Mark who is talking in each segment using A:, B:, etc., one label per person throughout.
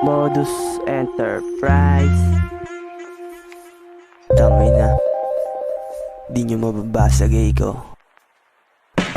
A: Modus Enterprise. Tangay na, di nyo mababasag ko.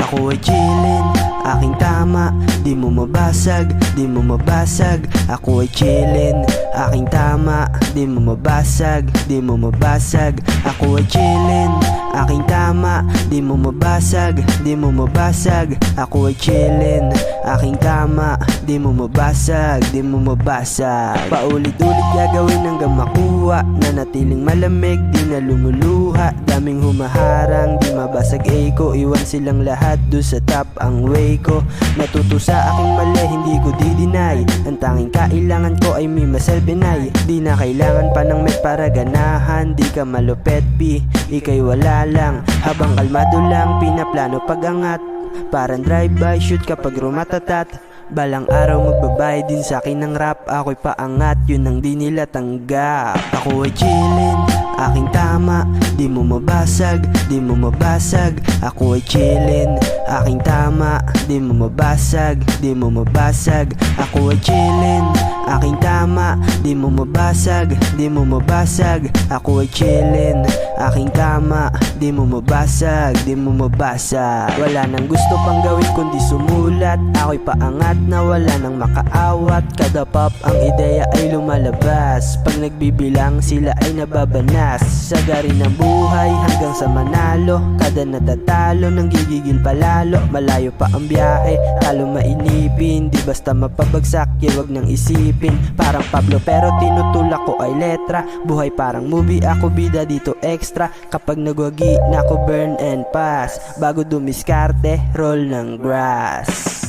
A: Ako ay chillin, aking tama. Di mo mabasag, di mo mabasag. Ako ay chillin, aking tama. Di mo mabasag, di mo mabasag. Ako ay chillin, aking tama. Di mo mabasag, di mo mabasag. Ako ay chillin, aking tama. Di mo mabasag, di mo mabasag. Paulit-ulit gagawin hanggang makuha. Nanatiling malamig, di na lumuluha. Daming humaharang, di mabasag ko. Iwan silang lahat, do sa top ang way ko. Natuto sa aking mali, hindi ko di-deny. Ang tanging kailangan ko ay may maselbenay. Di na kailangan pa ng met para ganahan. Di ka malupet pi, ikay wala lang. Habang kalmado lang, pinaplano pag-angat. Parang drive-by shoot kapag rumatatat. Balang araw magbabayad din sa akin ng rap. Ako'y paangat, yun ang di nila tanggap. Ako ay chillin, aking tama. Di mo mabasag, di mo mabasag. Ako ay chillin, aking tama. Di mo mabasag, di mo mabasag. Ako ay chillin, aking tama. Di mo mabasag, di mo mabasag. Ako ay chillin, aking tama. Di mo mabasag, di mo mabasag. Wala nang gusto pang gawin kundi sumulat. Ako'y paangat na wala nang makaawat. Kada pop ang ideya ay lumalabas. Pag nagbibilang sila ay nababanas. Sagarin ng buhay hanggang sa manalo. Kada natatalo nang gigigil palalo. Malayo pa ang biyahe, talo mainipin. Di basta mapabagsak, wag nang isipin. Parang Pablo pero tinutulak ko ay letra. Buhay parang movie, ako bida dito extra. Kapag nagwagi na ako burn and pass. Bago dumiskarte, roll ng grass.